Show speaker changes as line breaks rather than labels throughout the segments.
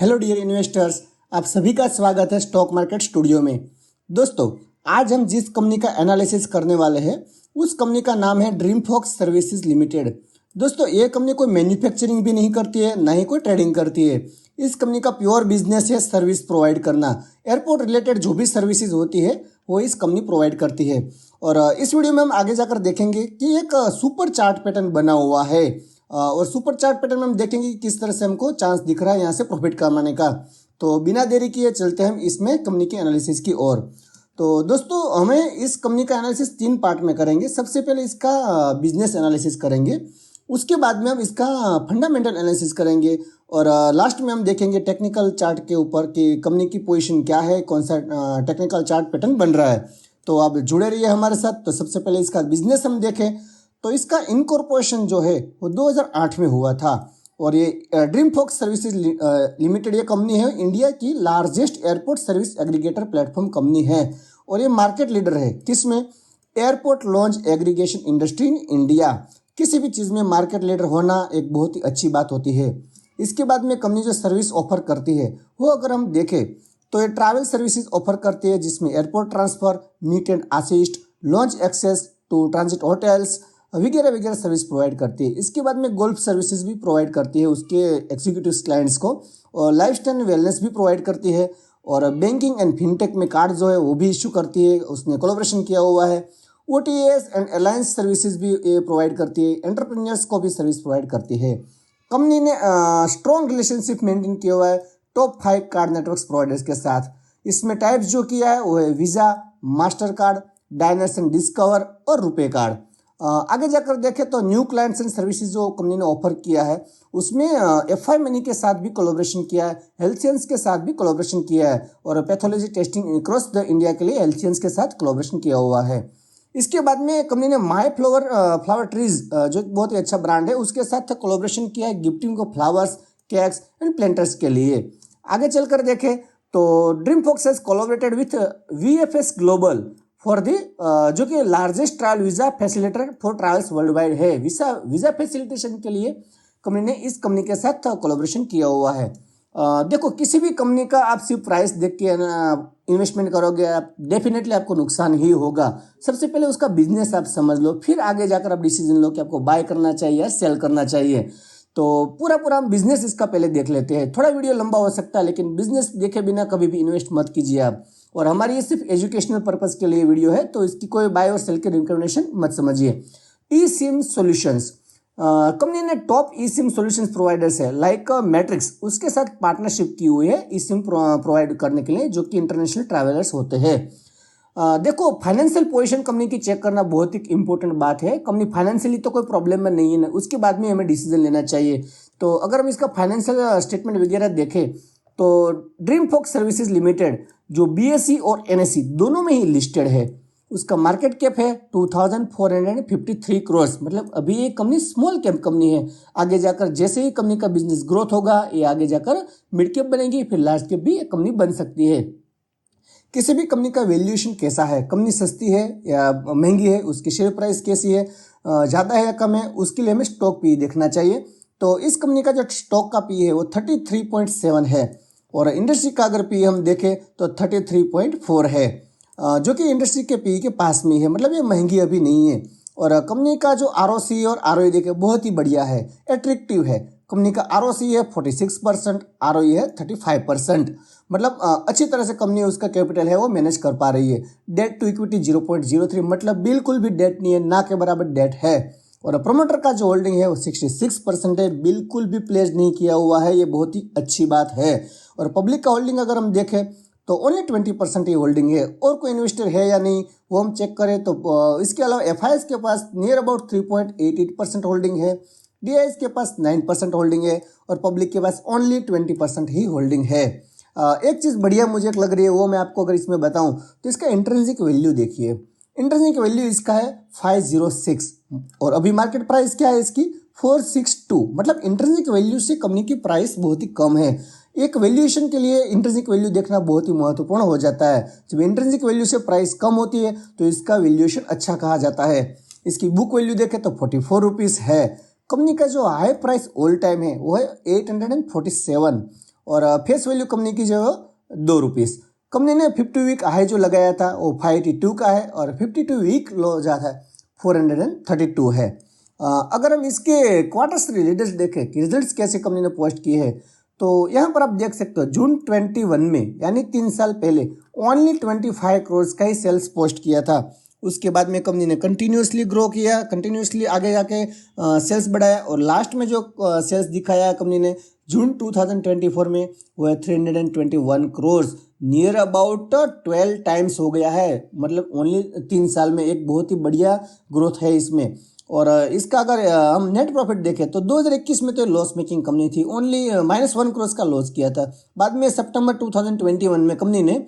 Hello dear investors, आप सभी का स्वागत है स्टॉक मार्केट स्टूडियो में। दोस्तों, आज हम जिस कंपनी का एनालिसिस करने वाले हैं उस कंपनी का नाम है ड्रीम फॉक्स सर्विसेज लिमिटेड। दोस्तों, ये कंपनी कोई मैन्युफैक्चरिंग भी नहीं करती है, ना ही कोई ट्रेडिंग करती है। इस कंपनी का प्योर बिजनेस है सर्विस प्रोवाइड करना। एयरपोर्ट रिलेटेड जो भी सर्विसेज होती है वो इस कंपनी प्रोवाइड करती है। और इस वीडियो में हम आगे जाकर देखेंगे कि एक सुपर चार्ट पैटर्न बना हुआ है और सुपर चार्ट पैटर्न में हम देखेंगे कि किस तरह से हमको चांस दिख रहा है यहाँ से प्रॉफिट कमाने का। तो बिना देरी किए चलते हैं हम इसमें कंपनी के एनालिसिस की ओर। तो दोस्तों, हमें इस कंपनी का एनालिसिस 3 पार्ट में करेंगे। सबसे पहले इसका बिजनेस एनालिसिस करेंगे, उसके बाद में हम इसका फंडामेंटल एनालिसिस करेंगे और लास्ट में हम देखेंगे टेक्निकल चार्ट के ऊपर कि कंपनी की पोजीशन क्या है, कौन सा टेक्निकल चार्ट पैटर्न बन रहा है। तो आप जुड़े रहिए हमारे साथ। तो सबसे पहले इसका बिजनेस हम देखें तो इसका इनकॉर्पोरेशन जो है वो 2008 में हुआ था और ये ड्रीम फॉक्स सर्विसेज लिमिटेड ये कंपनी है इंडिया की largest airport service aggregator platform company है और ये मार्केट लीडर है किसमें, airport launch aggregation industry in India. किसी भी चीज़ में मार्केट लीडर होना एक बहुत ही अच्छी बात होती है। इसके बाद में कंपनी जो सर्विस ऑफर करती है वो अगर हम देखें तो ये ट्रैवल सर्विसेज ऑफर करती है जिसमें airport transfer, meet and assist, lounge access to transit hotels वगैरह वगैरह सर्विस प्रोवाइड करती है। इसके बाद में गोल्फ सर्विसेज भी प्रोवाइड करती है उसके एग्जीक्यूटिव क्लाइंट्स को और लाइफस्टाइल वेलनेस भी प्रोवाइड करती है और बैंकिंग एंड फिनटेक में कार्ड जो है वो भी इशू करती है, उसने कोलैबोरेशन किया हुआ है। OTAs एंड अलायंस सर्विसेज भी ये प्रोवाइड करती है, एंटरप्रेन्योर्स को भी सर्विस प्रोवाइड करती है। कंपनी ने स्ट्रॉन्ग रिलेशनशिप मेंटेन किया हुआ है टॉप 5 कार्ड नेटवर्क्स प्रोवाइडर्स के साथ। इसमें टाइप्स जो किया है वो है Visa, Mastercard, Diners and Discover और रुपे कार्ड। आगे जाकर देखें तो न्यू क्लाइंट्स एंड सर्विसेज जो कंपनी ने ऑफर किया है उसमें FI मनी के साथ भी कोलैबोरेशन किया है, हेल्थियंस के साथ भी कोलैबोरेशन किया है और pathology testing across the India के लिए हेल्थियंस के साथ कोलैबोरेशन किया हुआ है। इसके बाद में कंपनी ने माई फ्लावर ट्रीज जो बहुत ही अच्छा ब्रांड है उसके साथ कोलैबोरेशन किया है गिफ्टिंग को फ्लावर्स, केक्स एंड प्लांटर्स के लिए। आगे चलकर देखें तो DreamFolks has collaborated with VFS global for the जो कि largest travel visa facilitator for travels worldwide है। वीज़ा फैसिलिटेशन के लिए कंपनी ने इस कंपनी के साथ कोलैबोरेशन किया हुआ है। देखो, किसी भी कंपनी का आप सिर्फ प्राइस देख के इन्वेस्टमेंट करोगे आप डेफिनेटली आपको नुकसान ही होगा। सबसे पहले उसका बिजनेस आप समझ लो, फिर आगे जाकर आप डिसीजन लो कि आपको बाय करना चाहिए या सेल करना चाहिए। तो पूरा हम बिजनेस इसका पहले देख लेते हैं। थोड़ा वीडियो लंबा हो सकता है लेकिन बिजनेस देखे बिना कभी भी इन्वेस्ट मत कीजिए आप। और हमारी ये सिर्फ एजुकेशनल पर्पस के लिए वीडियो है तो इसकी कोई बाय और सेल की रिकमेंडेशन मत समझिए। eSIM सॉल्यूशंस कंपनी ने टॉप eSIM सॉल्यूशंस प्रोवाइडर्स है लाइक मैट्रिक्स, उसके साथ पार्टनरशिप की हुई है eSIM प्रोवाइड करने के लिए जो कि इंटरनेशनल ट्रैवलर्स होते हैं। देखो, फाइनेंशियल पोजीशन कंपनी की चेक करना बहुत ही इंपॉर्टेंट बात है। कंपनी फाइनेंशियली तो कोई प्रॉब्लम में नहीं है ना, उसके बाद में हमें डिसीजन लेना चाहिए। तो अगर हम इसका फाइनेंशियल स्टेटमेंट वगैरह देखें तो ड्रीम फॉक्स सर्विसेज लिमिटेड जो BSE और NSE दोनों में ही लिस्टेड है, उसका मार्केट कैप है 2453 करोड़। मतलब अभी ये कंपनी स्मॉल कैप कंपनी है। आगे जाकर जैसे ही कंपनी का बिजनेस ग्रोथ होगा ये आगे जाकर मिड कैप बनेगी, फिर लार्ज कैप भी ये कंपनी बन सकती है। किसी भी कंपनी का वैल्यूएशन कैसा है, कंपनी सस्ती है या महंगी है, उसकी शेयर प्राइस कैसी है, ज़्यादा है या कम है, उसके लिए हमें स्टॉक पी देखना चाहिए। तो इस कंपनी का जो स्टॉक का पी है वो 33.7 है और इंडस्ट्री का अगर पी हम देखें तो 33.4 है जो कि इंडस्ट्री के पी के पास में है। मतलब ये महंगी अभी नहीं है। और कंपनी का जो ROC और ROE देखें बहुत ही बढ़िया है, एट्रैक्टिव है। कंपनी का ROC है 46%, ROE है 35%। मतलब अच्छी तरह से कंपनी उसका कैपिटल है वो मैनेज कर पा रही है। डेट टू इक्विटी 0.03, मतलब बिल्कुल भी डेट नहीं है, ना के बराबर डेट है। और प्रमोटर का जो होल्डिंग है वो 66% है, बिल्कुल भी प्लेस नहीं किया हुआ है, ये बहुत ही अच्छी बात है। और पब्लिक का होल्डिंग अगर हम देखें तो ओनली 20% ही होल्डिंग है। और कोई इन्वेस्टर है या नहीं वो हम चेक करें तो इसके अलावा FIs के पास नियर अबाउट 3.88% होल्डिंग है, DIs के पास 9% होल्डिंग है और पब्लिक के पास ओनली 20% ही होल्डिंग है। एक चीज़ बढ़िया मुझे लग रही है वो मैं आपको अगर इसमें बताऊं तो इसका इंट्रिंसिक वैल्यू देखिए। इंट्रिंसिक वैल्यू इसका है 506 और अभी मार्केट प्राइस क्या है इसकी 462। मतलब इंट्रिंसिक वैल्यू से कंपनी की प्राइस बहुत ही कम है। एक वैल्यूएशन के लिए इंट्रिंसिक वैल्यू देखना बहुत ही महत्वपूर्ण हो जाता है। जब इंट्रिंसिक वैल्यू से प्राइस कम होती है तो इसका वैल्यूएशन अच्छा कहा जाता है। इसकी बुक वैल्यू देखें तो 44 रुपीज़ है। कंपनी का जो हाई प्राइस ऑल टाइम है वो है 847 और फेस वैल्यू कंपनी की जो है 2 रुपीज़। कंपनी ने 50 वीक हाई जो लगाया था वो 582 का है और 52 वीक लो जो है 432 है। अगर हम इसके क्वार्टर्स रिजल्ट्स देखें कि रिजल्ट्स कैसे कंपनी ने पोस्ट किए हैं, तो यहाँ पर आप देख सकते हो जून 21 में यानी 3 साल पहले ओनली 25 करोड़ का ही सेल्स पोस्ट किया था। उसके बाद में कंपनी ने कंटिन्यूसली ग्रो किया, कंटिन्यूसली आगे जाके सेल्स बढ़ाया और लास्ट में जो सेल्स दिखाया कंपनी ने जून 2024 में वो है 321 करोड़, नियर अबाउट 12 टाइम्स हो गया है। मतलब ओनली 3 साल में एक बहुत ही बढ़िया ग्रोथ है इसमें। और इसका अगर हम नेट प्रॉफिट देखें तो 2021 में तो लॉस मेकिंग कंपनी थी, ओनली -1 करोड़ का लॉस किया था। बाद में सितंबर 2021 में कंपनी ने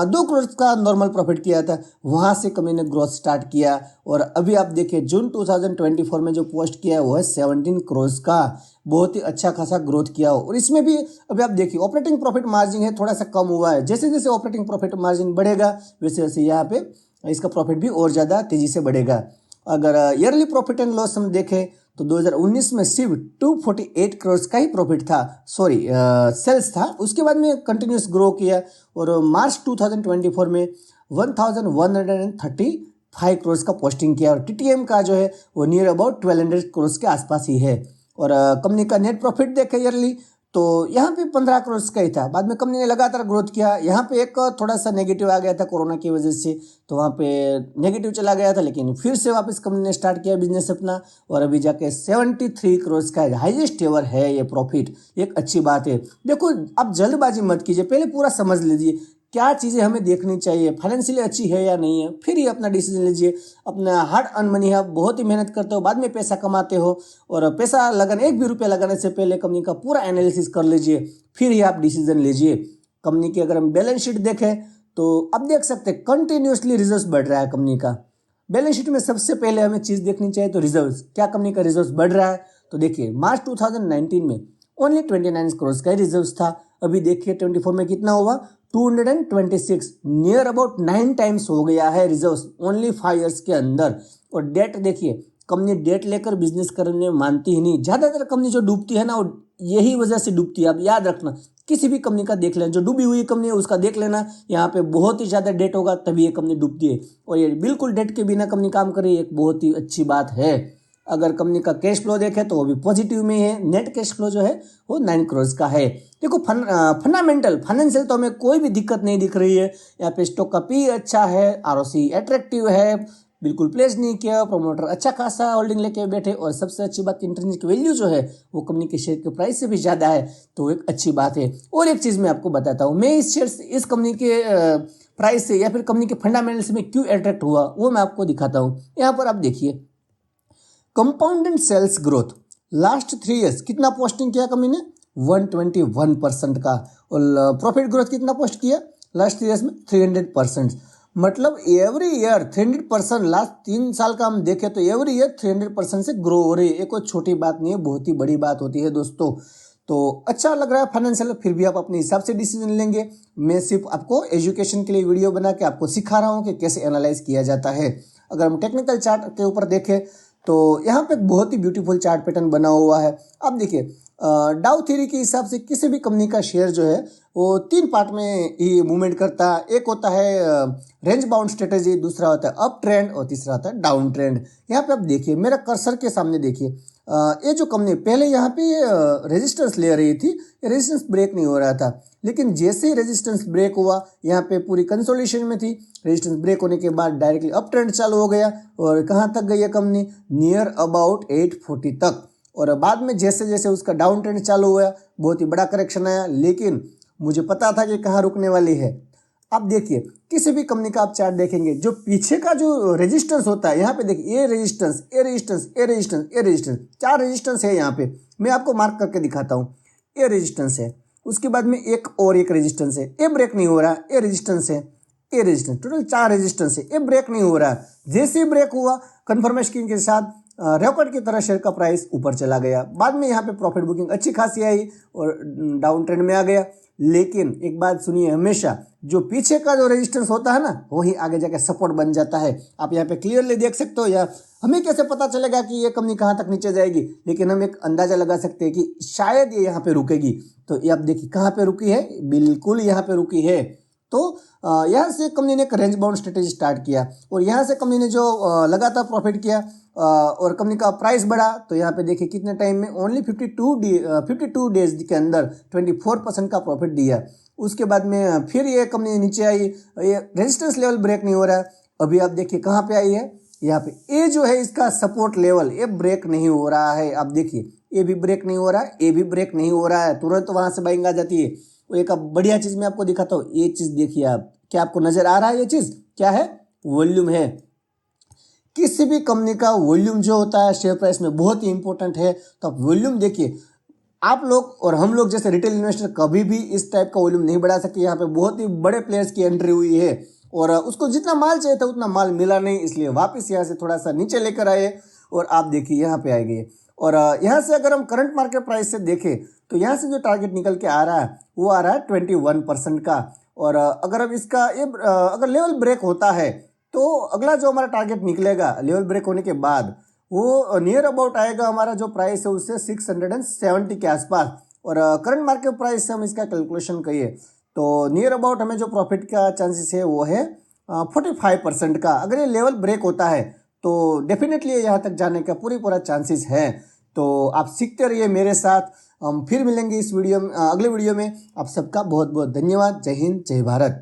2 करोड़ का नॉर्मल प्रॉफिट किया था, वहाँ से कंपनी ने ग्रोथ स्टार्ट किया और अभी आप देखिए जून 2024 में जो पोस्ट किया है वो है 17 करोड़ का, बहुत ही अच्छा खासा ग्रोथ किया हो। और इसमें भी अभी आप देखिए ऑपरेटिंग प्रॉफिट मार्जिन है थोड़ा सा कम हुआ है, जैसे जैसे ऑपरेटिंग प्रॉफिट मार्जिन बढ़ेगा वैसे वैसे यहाँ पे इसका प्रॉफिट भी और ज़्यादा तेज़ी से बढ़ेगा। अगर ईयरली प्रॉफिट एंड लॉस हम देखें तो 2019 में सिर्फ 248 करोड़ का ही प्रॉफिट था, सॉरी सेल्स था। उसके बाद में कंटिन्यूस ग्रो किया और मार्च 2024 में 1135 करोड़ का पोस्टिंग किया और टीटीएम का जो है वो नियर अबाउट 1200 करोड़ के आसपास ही है। और कंपनी का नेट प्रॉफिट देखें ईयरली तो यहाँ पे 15 करोड़ का ही था। बाद में कंपनी ने लगातार ग्रोथ किया, यहाँ पे एक थोड़ा सा नेगेटिव आ गया था कोरोना की वजह से, तो वहाँ पे नेगेटिव चला गया था, लेकिन फिर से वापस कंपनी ने स्टार्ट किया बिजनेस अपना और अभी जाके 73 करोड़ का हाईएस्ट एवर है ये प्रॉफिट। एक अच्छी बात है। देखो आप जल्दबाजी मत कीजिए, पहले पूरा समझ लीजिए क्या चीज़ें हमें देखनी चाहिए, फाइनेंशियली अच्छी है या नहीं है, फिर ही अपना डिसीजन लीजिए। अपना हार्ड अर्न मनी है, आप बहुत ही मेहनत करते हो, बाद में पैसा कमाते हो और पैसा लगाने, एक भी रुपया लगाने से पहले कंपनी का पूरा एनालिसिस कर लीजिए, फिर ही आप डिसीजन लीजिए। कंपनी की अगर हम बैलेंस शीट देखें तो आप देख सकते हैं कंटिन्यूसली रिजर्व बढ़ रहा है कंपनी का। बैलेंस शीट में सबसे पहले हमें चीज़ देखनी चाहिए तो रिजर्व, क्या कंपनी का रिजर्व बढ़ रहा है। तो देखिए मार्च 2019 में ओनली 29 करोड़ का रिजर्व था, अभी देखिए 24 में कितना हुआ 226, नियर अबाउट 9 टाइम्स हो गया है रिजर्व ओनली 5 ईयर्स के अंदर। और डेट देखिए, कंपनी डेट लेकर बिजनेस करने मानती ही नहीं। ज़्यादातर कंपनी जो डूबती है ना वो यही वजह से डूबती है। आप याद रखना, किसी भी कंपनी का देख लेना, जो डूबी हुई कंपनी है उसका देख लेना, यहाँ पे बहुत ही ज़्यादा डेट होगा तभी ये कंपनी डूबती है। और ये बिल्कुल डेट के बिना कंपनी काम करे, एक बहुत ही अच्छी बात है। अगर कंपनी का कैश फ्लो देखें तो वो भी पॉजिटिव में है, नेट कैश फ्लो जो है वो 9 करोड़ का है। देखो फंडामेंटल फाइनेंशियल तो हमें कोई भी दिक्कत नहीं दिख रही है। यहाँ पे स्टॉक का पी अच्छा है, आरओसी अट्रैक्टिव है, बिल्कुल प्लेस नहीं किया, प्रोमोटर अच्छा खासा होल्डिंग लेके बैठे और सबसे अच्छी बात इंटरनेट वैल्यू जो है वो कंपनी के शेयर के प्राइस से भी ज़्यादा है, तो एक अच्छी बात है। और एक चीज़ मैं आपको बताता हूँ, मैं इस शेयर इस कंपनी के प्राइस से या फिर कंपनी के फंडामेंटल्स में क्यों अट्रैक्ट हुआ वो मैं आपको दिखाता हूँ। यहाँ पर आप देखिए compounded sales growth last 3 years कितना पोस्टिंग किया कंपनी ने 121% का, और प्रॉफिट ग्रोथ कितना पोस्ट किया लास्ट 3 ईयर्स में 300%। मतलब एवरी ईयर 300%, लास्ट 3 साल का हम देखें तो एवरी ईयर 300% से ग्रो हो रही है। ये कोई छोटी बात नहीं है, बहुत ही बड़ी बात होती है दोस्तों। तो अच्छा लग रहा है फाइनेंशियल, फिर भी आप अपने हिसाब से डिसीजन लेंगे। मैं सिर्फ आपको एजुकेशन के लिए वीडियो बना के आपको सिखा रहा हूँ कि कैसे एनालाइज किया जाता है। अगर हम टेक्निकल चार्ट के ऊपर देखें तो यहाँ पे बहुत ही ब्यूटीफुल चार्ट पैटर्न बना हुआ है। अब देखिए डाउ थ्योरी के हिसाब से किसी भी कंपनी का शेयर जो है वो 3 पार्ट में ही मूवमेंट करता है। एक होता है रेंज बाउंड स्ट्रेटेजी, दूसरा होता है अप ट्रेंड और तीसरा होता है डाउन ट्रेंड। यहाँ पे आप देखिए मेरा कर्सर के सामने देखिए, ये जो कंपनी पहले यहाँ पे रेजिस्टेंस ले रही थी, रेजिस्टेंस ब्रेक नहीं हो रहा था, लेकिन जैसे ही रेजिस्टेंस ब्रेक हुआ यहाँ पे पूरी कंसोलिडेशन में थी, रेजिस्टेंस ब्रेक होने के बाद डायरेक्टली अप ट्रेंड चालू हो गया और कहाँ तक गई है कंपनी नियर अबाउट 840 तक। और बाद में जैसे जैसे उसका डाउन ट्रेंड चालू हुआ बहुत ही बड़ा करेक्शन आया, लेकिन मुझे पता था कि कहाँ रुकने वाली है। आप देखिए किसी भी कंपनी का आप चार्ट देखेंगे, जो पीछे का जो रेजिस्टेंस होता है, यहाँ पे देखिए ये रेजिस्टेंस, ये रेजिस्टेंस, ये रेजिस्टेंस, ये रेजिस्टेंस, 4 रेजिस्टेंस है यहाँ पे। मैं आपको मार्क करके दिखाता हूँ। ये रेजिस्टेंस है, उसके बाद में एक और एक रेजिस्टेंस है, ये ब्रेक नहीं हो रहा, ये रेजिस्टेंस है, ये रेजिस्टेंस, टोटल 4 रेजिस्टेंस है, ये ब्रेक नहीं हो रहा। जैसे ही ब्रेक हुआ कंफर्मेशन के साथ रॉकेट की तरह शेयर का प्राइस ऊपर चला गया। बाद में यहाँ पे प्रॉफिट बुकिंग अच्छी खासी आई और डाउन ट्रेंड में आ गया। लेकिन एक बात सुनिए, हमेशा जो पीछे का जो रेजिस्टेंस होता है ना, वही आगे जाके सपोर्ट बन जाता है। आप यहाँ पे क्लियरली देख सकते हो। या हमें कैसे पता चलेगा कि ये कंपनी कहाँ तक नीचे जाएगी, लेकिन हम एक अंदाजा लगा सकते हैं कि शायद ये यहाँ पे रुकेगी। तो ये आप देखिए कहाँ पे रुकी है, बिल्कुल यहाँ पे रुकी है। तो यहाँ से कंपनी ने एक रेंज बाउंड स्ट्रेटेजी स्टार्ट किया और यहाँ से कंपनी ने जो लगातार प्रॉफिट किया और कंपनी का प्राइस बढ़ा। तो यहाँ पे देखिए कितने टाइम में, ओनली 52 डेज के अंदर 24% का प्रॉफिट दिया। उसके बाद में फिर ये कंपनी नीचे आई, ये रेजिस्टेंस लेवल ब्रेक नहीं हो रहा है। अभी आप देखिए कहाँ पे आई है, यहाँ पे ये जो है इसका सपोर्ट लेवल, ये ब्रेक नहीं हो रहा है। आप देखिए ये भी ब्रेक नहीं हो रहा है, ये भी ब्रेक नहीं हो रहा है, तुरंत वहाँ से बाइंग आ जाती है। वो एक बढ़िया चीज़ मैं आपको दिखाता हूँ। ये चीज़ देखिए आप, क्या आपको नज़र आ रहा है? ये चीज़ क्या है? वॉल्यूम है। किसी भी कंपनी का वॉल्यूम जो होता है शेयर प्राइस में बहुत ही इंपॉर्टेंट है। तो आप वॉल्यूम देखिए, आप लोग और हम लोग जैसे रिटेल इन्वेस्टर कभी भी इस टाइप का वॉल्यूम नहीं बढ़ा सकते। यहाँ पे बहुत ही बड़े प्लेयर्स की एंट्री हुई है और उसको जितना माल चाहिए था उतना माल मिला नहीं, इसलिए वापस यहाँ से थोड़ा सा नीचे लेकर आए और आप देखिए यहाँ पे आ गए। और यहाँ से अगर हम करंट मार्केट प्राइस से देखें तो यहाँ से जो टारगेट निकल के आ रहा है वो आ रहा है 21% का। और अगर अब इसका ये अगर लेवल ब्रेक होता है तो अगला जो हमारा टारगेट निकलेगा लेवल ब्रेक होने के बाद, वो नियर अबाउट आएगा हमारा जो प्राइस है उससे 670 के आसपास। और करंट मार्केट प्राइस से हम इसका कैलकुलेशन करिए तो नियर अबाउट हमें जो प्रॉफिट का चांसेस है वो है 45% का। अगर ये लेवल ब्रेक होता है तो डेफिनेटली यहाँ तक जाने का पूरा चांसेस है। तो आप सीखते रहिए मेरे साथ। हम फिर मिलेंगे इस वीडियो में, अगले वीडियो में। आप सबका बहुत बहुत धन्यवाद। जय हिंद, जय भारत।